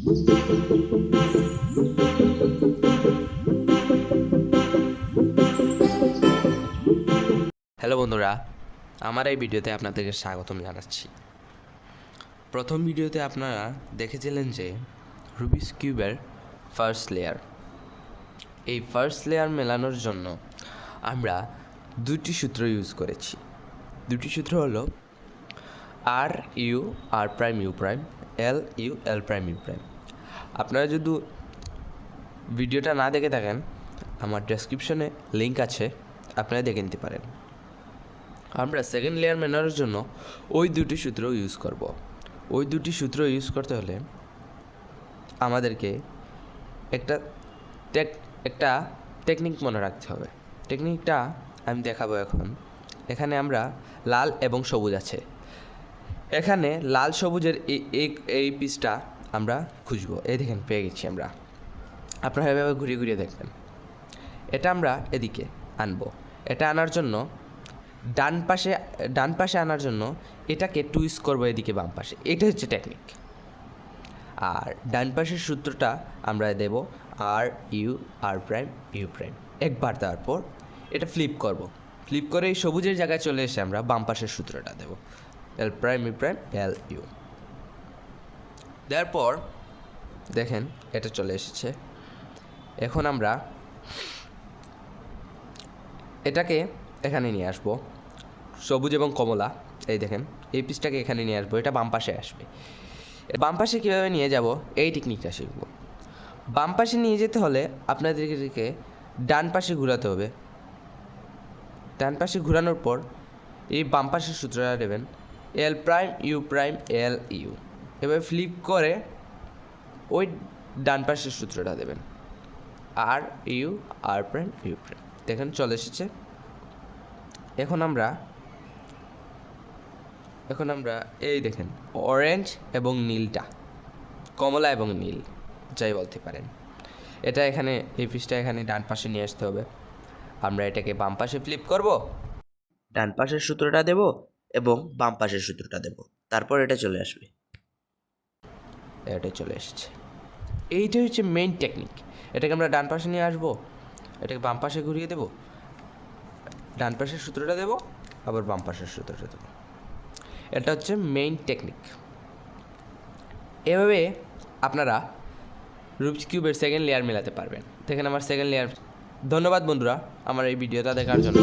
Hello বন্ধুরা, আমার এই ভিডিওতে আপনাদেরকে স্বাগতম জানাচ্ছি। প্রথম ভিডিওতে আপনারা দেখেছিলেন যে রুবিক্স কিউবের ফার্স্ট লেয়ার। এই ফার্স্ট লেয়ার মেলানোর জন্য আমরা দুটি সূত্র ইউজ করেছি। দুটি সূত্র হলো আর ইউ আর prime U prime, L U L prime U prime. আপনারা যদি ভিডিওটা না দেখে থাকেন, আমার ডেসক্রিপশনে লিঙ্ক আছে, আপনারা দেখে নিতে পারেন। আমরা সেকেন্ড লেয়ার মেলানোর জন্য ওই দুটি সূত্র ইউজ করব। ওই দুটি সূত্র ইউজ করতে হলে আমাদেরকে একটা টেকনিক মনে রাখতে হবে। টেকনিকটা আমি দেখাবো এখন। এখানে আমরা লাল এবং সবুজ আছে, এখানে লাল সবুজের এই পিসটা আমরা খুঁজবো। এই দেখেন, পেয়ে গেছি আমরা। আপনারা এভাবে ঘুরিয়ে ঘুরিয়ে দেখবেন। এটা আমরা এদিকে আনবো। এটা আনার জন্য ডান পাশে আনার জন্য এটাকে টুইস্ট করবো এদিকে বাম পাশে। এটা হচ্ছে টেকনিক। আর ডান পাশের সূত্রটা আমরা দেব আর ইউ আর প্রাইম ইউ প্রাইম। একবার দেওয়ার পর এটা ফ্লিপ করব। ফ্লিপ করে এই সবুজের জায়গায় চলে এসে আমরা বাম পাশের সূত্রটা দেব L prime U prime L U. দেওয়ার পর দেখেন এটা চলে এসেছে। এখন আমরা এটাকে এখানে নিয়ে আসবো, সবুজ এবং কমলা। এই দেখেন, এই পিসটাকে এখানে নিয়ে আসবো, এটা বাম পাশে আসবে। বাম পাশে কীভাবে নিয়ে যাব এই টেকনিকটা শিখব। বাম পাশে নিয়ে যেতে হলে আপনাদেরকে ডান পাশে ঘোরাতে হবে। ডান পাশে ঘোরানোর পর এই বাম পাশের সূত্রটা দেবেন L prime U prime L U. এভাবে ফ্লিপ করে ওই ডান পাশের সূত্রটা দেবেন আর ইউ আর প্রাইম ইউ প্রাইম। দেখেন চলে এসেছে। এখন আমরা এই দেখেন অরেঞ্জ এবং নীলটা, কমলা এবং নীল যাই বলতে পারেন, এটা এখানে এই পিসটা এখানে ডান পাশে নিয়ে আসতে হবে। আমরা এটাকে বাম পাশে ফ্লিপ করব, ডান পাশের সূত্রটা দেব এবং বাম পাশের সূত্রটা দেব, তারপর এটা চলে আসবে। এটা চলে এসেছে। এইটা হচ্ছে মেইন টেকনিক। এটাকে আমরা ডান পাশে নিয়ে আসবো, এটাকে বাম পাশে ঘুরিয়ে দেব, ডান পাশের সূত্রটা দেব, আবার বাম পাশের সূত্রটা দেব। এটা হচ্ছে মেইন টেকনিক। এভাবে আপনারা রুবিক্স কিউবের সেকেন্ড লেয়ার মেলাতে পারবেন। দেখেন আমার সেকেন্ড লেয়ার। ধন্যবাদ বন্ধুরা আমার এই ভিডিওটা দেখার জন্য।